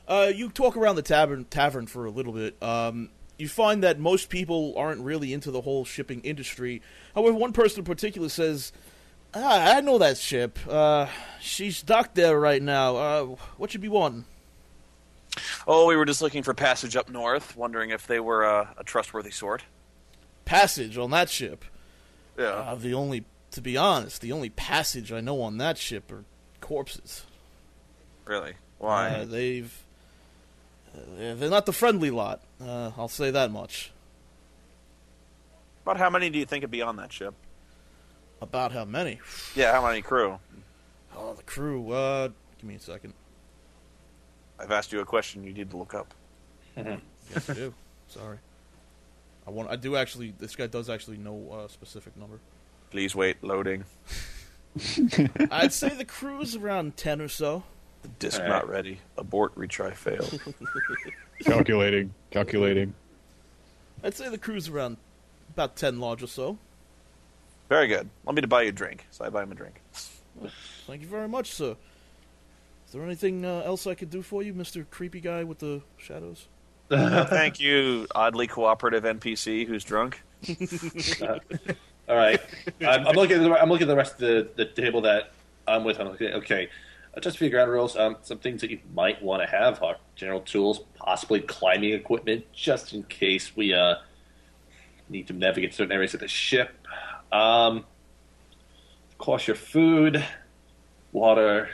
You talk around the tavern for a little bit. You find that most people aren't really into the whole shipping industry. However, one person in particular says, I know that ship. She's docked there right now. What you be wanting? Oh, we were just looking for passage up north, wondering if they were a trustworthy sort. Passage on that ship? Yeah. To be honest, the only passage I know on that ship are corpses. Really? Why? They're not the friendly lot. I'll say that much. About how many do you think would be on that ship? About how many? Yeah, how many crew? Oh, the crew. Give me a second. I've asked you a question you need to look up. Yes, I do. Sorry. I do actually. This guy does actually know a specific number. Please wait. Loading. I'd say the crew's around 10 or so. The disc not ready. Abort. Retry. Fail. Calculating. I'd say the crew's around about 10 large or so. Very good. Want me to buy you a drink, so I buy him a drink. Well, thank you very much, sir. Is there anything else I could do for you, Mr. Creepy Guy with the shadows? Thank you, oddly cooperative NPC who's drunk. All right, I'm looking at the rest of the table that I'm with. I'm looking, okay, just for your ground rules, some things that you might want to have are general tools, possibly climbing equipment, just in case we need to navigate certain areas of the ship. Of course, your food, water.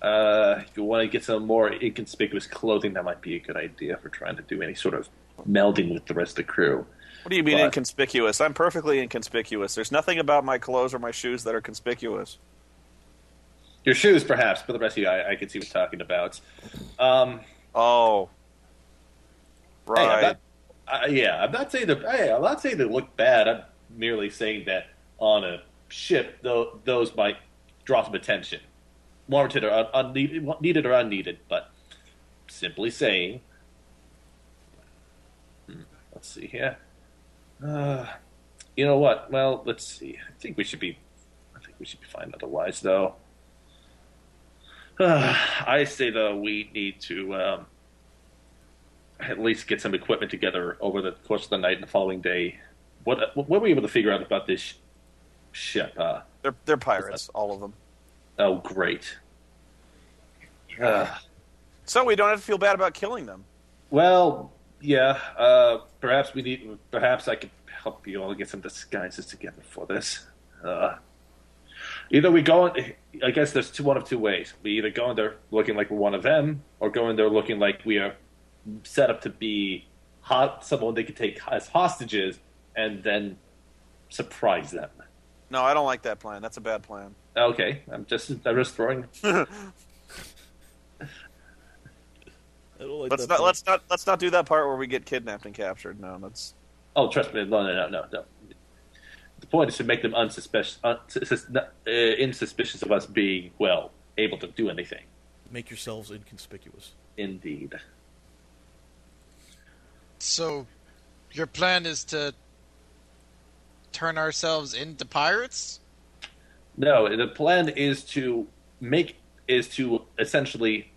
If you want to get some more inconspicuous clothing, that might be a good idea for trying to do any sort of melding with the rest of the crew. What do you mean inconspicuous? I'm perfectly inconspicuous. There's nothing about my clothes or my shoes that are conspicuous. Your shoes, perhaps, but the rest of you, I can see what you're talking about. Oh. Right. Hey, I'm not saying they look bad. I'm merely saying that on a ship, those might draw some attention. Warranted or unneeded, needed or unneeded, but simply saying. Let's see here. You know what? Well, let's see. I think we should be fine otherwise, though. I say though we need to at least get some equipment together over the course of the night and the following day. What were we able to figure out about this ship? They're pirates, all of them. Oh, great. So we don't have to feel bad about killing them. Well, yeah. Perhaps I could help you all get some disguises together for this. Either we go. I guess there's one of two ways. We either go in there looking like we're one of them, or go in there looking like we are set up to be someone they could take as hostages, and then surprise them. No, I don't like that plan. That's a bad plan. Okay, I'm just throwing. Let's not do that part where we get kidnapped and captured. No, that's. Oh, trust me, no. The point is to make them insuspicious of us being able to do anything. Make yourselves inconspicuous. Indeed. So, your plan is to turn ourselves into pirates? No, the plan is to essentially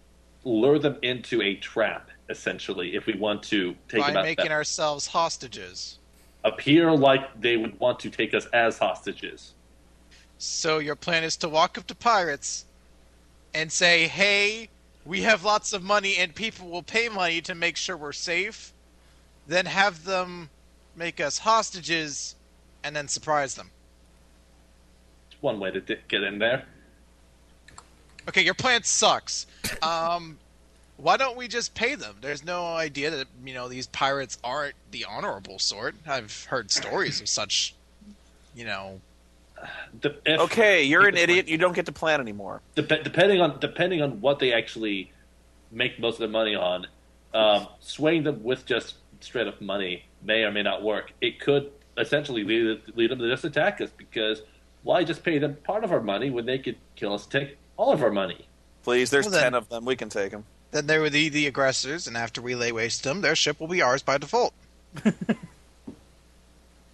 lure them into a trap. Essentially, if we want to take them out, by making ourselves hostages. Appear like they would want to take us as hostages. So your plan is to walk up to pirates and say, "Hey, we have lots of money, and people will pay money to make sure we're safe." Then have them make us hostages, and then surprise them. It's one way to get in there. Okay, your plan sucks. Why don't we just pay them? There's no idea that, these pirates aren't the honorable sort. I've heard stories of such, Okay, you're an idiot. You don't get to plan anymore. Depending on what they actually make most of their money on, swaying them with just straight up money may or may not work. It could essentially lead them to just attack us, because why just pay them part of our money when they could kill us and take all of our money? Please, there's 10 of them. We can take them. Then they would be the aggressors, and after we lay waste to them, their ship will be ours by default.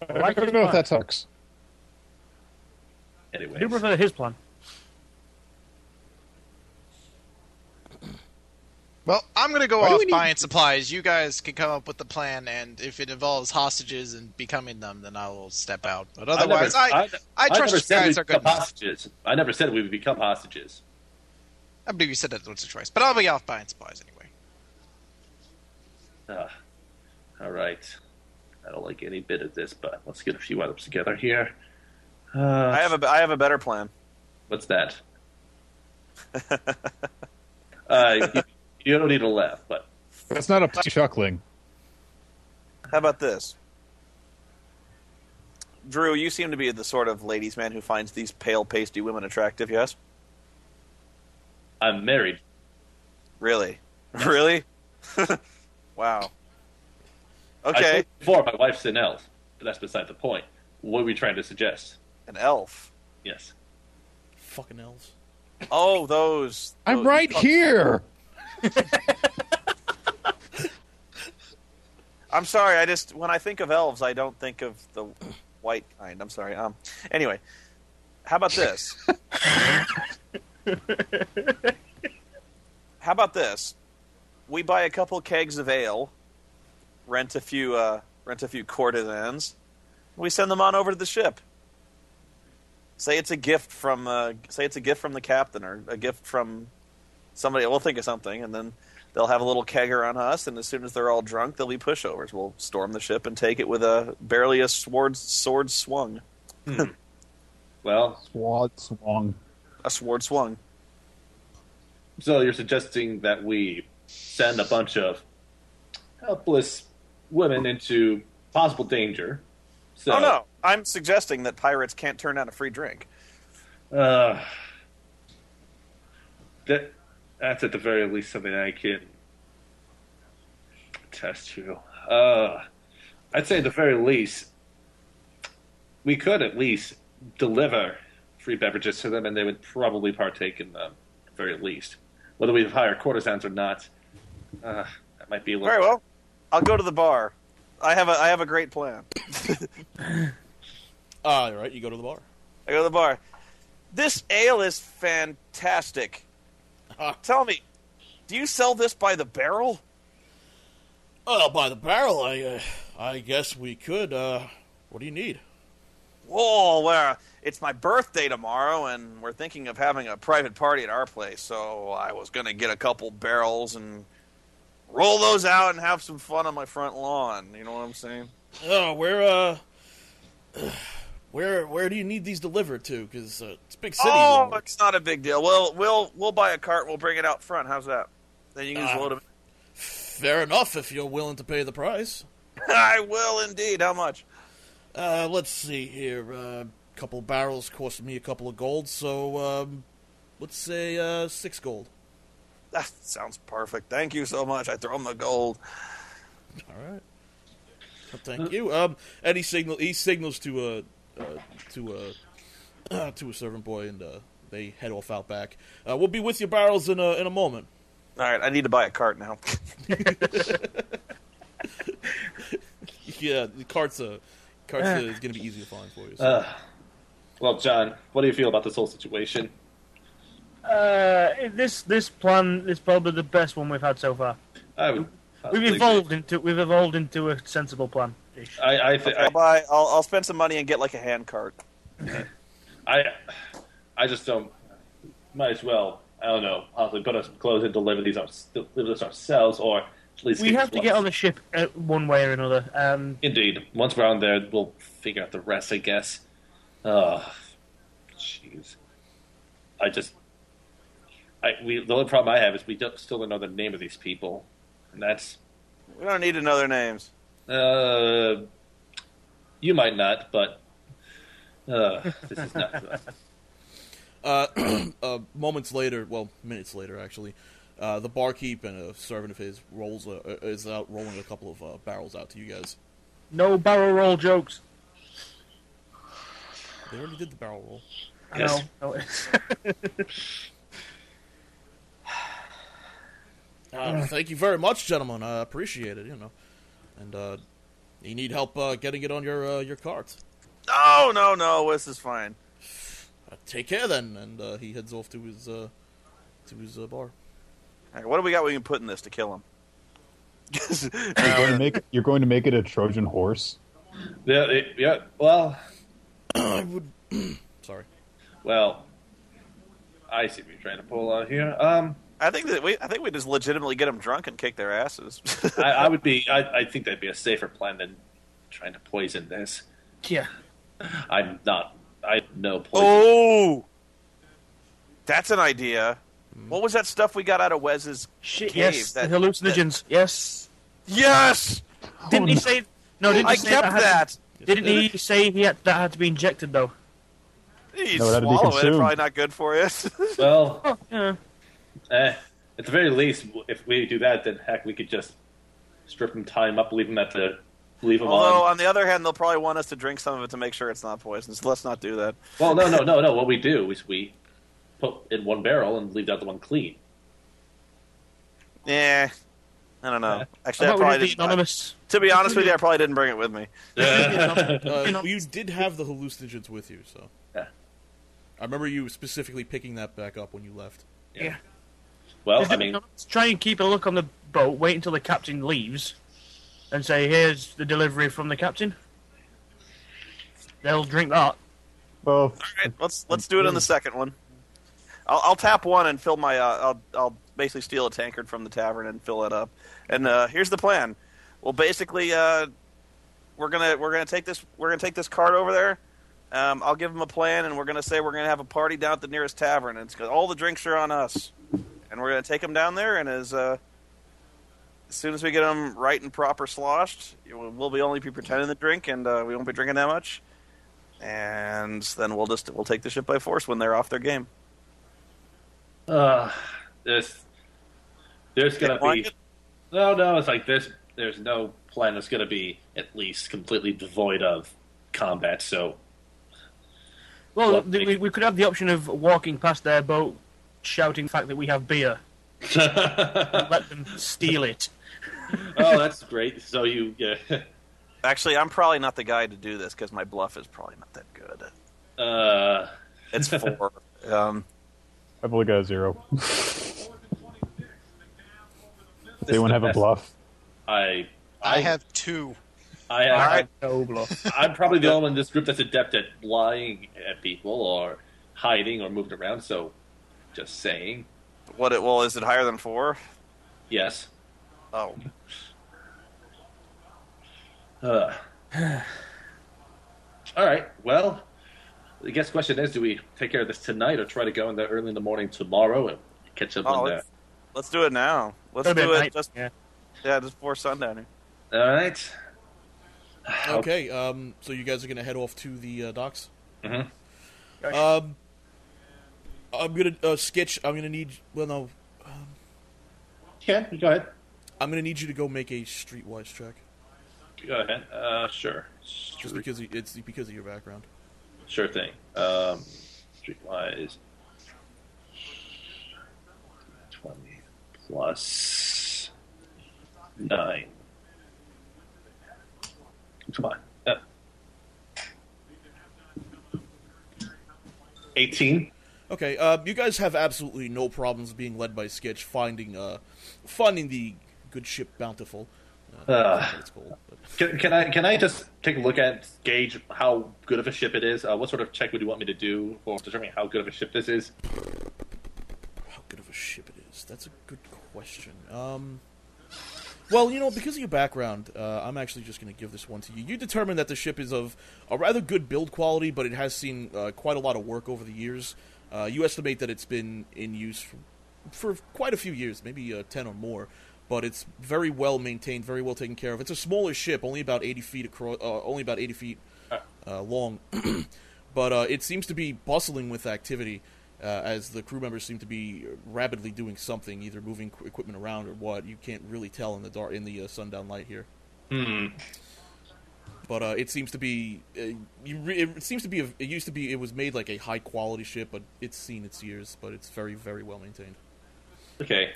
I don't know if that sucks. Anyway, I do prefer his plan. Well, I'm going to go Why do off we need- buying supplies. You guys can come up with the plan, and if it involves hostages and becoming them, then I will step out. But otherwise, I trust never you said guys we'd are become good. hostages. I never said we would become hostages. I believe you said that once or twice. But I'll be off buying supplies anyway. All right. I don't like any bit of this, but let's get a few items together here. I have a better plan. What's that? You don't need to laugh, but That's not a chuckling. How about this? Drew, you seem to be the sort of ladies' man who finds these pale, pasty women attractive, yes? I'm married. Really? Really? Wow. I Okay. told you before, my wife's an elf, but that's beside the point. What are we trying to suggest? An elf. Yes. Fucking elves. Oh, those. I'm right here. I'm sorry. When I think of elves, I don't think of the white kind. I'm sorry. Anyway, how about this? How about this? We buy a couple kegs of ale, rent a few courtesans. We send them on over to the ship. Say it's a gift from the captain or a gift from somebody. We'll think of something, and then they'll have a little kegger on us. And as soon as they're all drunk, they'll be pushovers. We'll storm the ship and take it with barely a sword swung. Well, Swat swung. A sword swung. so you're suggesting that we send a bunch of helpless women into possible danger. So, Oh no! I'm suggesting that pirates can't turn down a free drink. that's at the very least something I can attest to. I'd say at the very least, we could at least deliver free beverages to them, and they would probably partake in them, at the very least. Whether we hire courtesans or not, that might be a little... Very well. I'll go to the bar. I have a great plan. All right, you go to the bar. I go to the bar. This ale is fantastic. Tell me, do you sell this by the barrel? Well, by the barrel, I guess we could. What do you need? Whoa, well, it's my birthday tomorrow, and we're thinking of having a private party at our place, so I was going to get a couple barrels and roll those out and have some fun on my front lawn. You know what I'm saying? Oh, where do you need these delivered to? Because it's a big city. Oh, Wyrmwick. it's not a big deal. We'll buy a cart and we'll bring it out front. How's that? Then you can just load them. Fair enough if you're willing to pay the price. I will indeed. How much? Let's see here. A couple barrels cost me a couple of gold, so let's say 6 gold. That sounds perfect. Thank you so much. I throw him the gold. All right. Well, thank you. And he signals to a servant boy, and they head off out back. We'll be with your barrels in a moment. All right, I need to buy a cart now. Yeah, the cart's is going to be easy to find for you. So. Well, John, what do you feel about this whole situation? This plan is probably the best one we've had so far. I would We've evolved into a sensible plan. I'll spend some money and get like a hand cart. I just don't. Might as well. I don't know. Possibly put us some clothes and deliver this ourselves, or at least We have to get on the ship one way or another. Indeed. Once we're on there, we'll figure out the rest, I guess. Oh, jeez. The only problem I have is we still don't know the name of these people, and that's. We don't need to know their names. You might not, but this is not. Moments later, minutes later, actually, the barkeep and a servant of his is out rolling a couple of barrels out to you guys. No barrel roll jokes. They already did the barrel roll. Yes. No. Thank you very much, gentlemen. I appreciate it. And you need help getting it on your cart. No. This is fine. Take care then, and he heads off to his bar. Right, what do we got we can put in this to kill him? You're going to make it a Trojan horse. Yeah. Well, I would. Sorry. well, I see what you're trying to pull out here. I think we just legitimately get them drunk and kick their asses. I would be. I think that'd be a safer plan than trying to poison this. Yeah. I'm not. I know poison. Oh, that's an idea. What was that stuff we got out of Wes's Shit, cave? yes, the hallucinogens. Yes. Yes! Didn't he say... No, didn't he I say kept that! Didn't he say that had to be injected, though? You No, it had to be swallow it, consumed. probably not good for you. Well, Oh, yeah. at the very least, if we do that, then heck, we could just strip him, tie him up, leave him Although, on. on the other hand, they'll probably want us to drink some of it to make sure it's not poison, so let's not do that. Well, no. What we do is we put in one barrel and leave the other one clean. Yeah, I don't know. Actually, I How about we probably do the didn't. anonymous? To be honest with you, I probably didn't bring it with me. You did have the hallucinogens with you, so. Yeah. I remember you specifically picking that back up when you left. Yeah. Well, Just I mean, try and keep a look on the boat, wait until the captain leaves, and say, here's the delivery from the captain. They'll drink that. Well, All right, let's do it on the second one. I'll tap one and fill my. I'll basically steal a tankard from the tavern and fill it up. And here's the plan. Well, basically, we're gonna take this cart over there. I'll give them a plan, and we're gonna say we're gonna have a party down at the nearest tavern. And it's 'cause all the drinks are on us, and we're gonna take them down there. And as soon as we get them right and proper sloshed, we'll only be pretending to drink, and we won't be drinking that much. And then we'll take the ship by force when they're off their game. there's gonna Like be it? no. It's like this. There's no plan that's gonna be at least completely devoid of combat. So, Well, we could have the option of walking past their boat, shouting the fact that we have beer, and let them steal it. oh, that's great. So yeah. Actually, I'm probably not the guy to do this because my bluff is probably not that good. It's 4. I've only got a 0. Anyone have a bluff? I have 2. I All right. No bluff. I'm probably the only one in this group that's adept at lying at people or hiding or moving around. So, just saying. Is it higher than 4? Yes. Oh. All right. Well, I guess the question is: do we take care of this tonight, or try to go in there early in the morning tomorrow and catch up on that? Let's do it now. Let's It'll be do at it night. just Yeah. just before sundown here. All right. Okay, so you guys are going to head off to the docks? Mhm. I'm going to, Sketch, I'm going to need, well, no, Yeah, you go ahead. I'm going to need you to go make a streetwise check. Go ahead. Sure. Just because it's because of your background. Sure thing. Streetwise. 20 plus 9. Come on. 18. Okay, you guys have absolutely no problems being led by Sketch finding the good ship Bountiful. That's what it's called. But. Can I just take a look at gauge how good of a ship it is? What sort of check would you want me to do for determining how good of a ship this is? How good of a ship it is? That's a good question. Well, because of your background, I'm actually just going to give this one to you. You determined that the ship is of a rather good build quality, but it has seen quite a lot of work over the years. You estimate that it's been in use for quite a few years, maybe 10 or more. But it's very well maintained, very well taken care of. It's a smaller ship, only about 80 feet across, only about 80 feet long. But it seems to be bustling with activity, as the crew members seem to be rapidly doing something, either moving equipment around or what. You can't really tell in the sundown light here. But it seems to be. It used to be. It was made like a high quality ship, but it's seen its years. But it's very, very well maintained. Okay.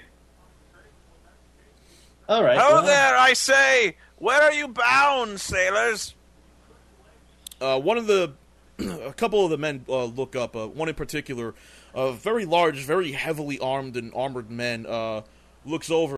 All right. There, I say! Where are you bound, sailors? A couple of the men look up. One in particular, very large, very heavily armed and armored men, looks over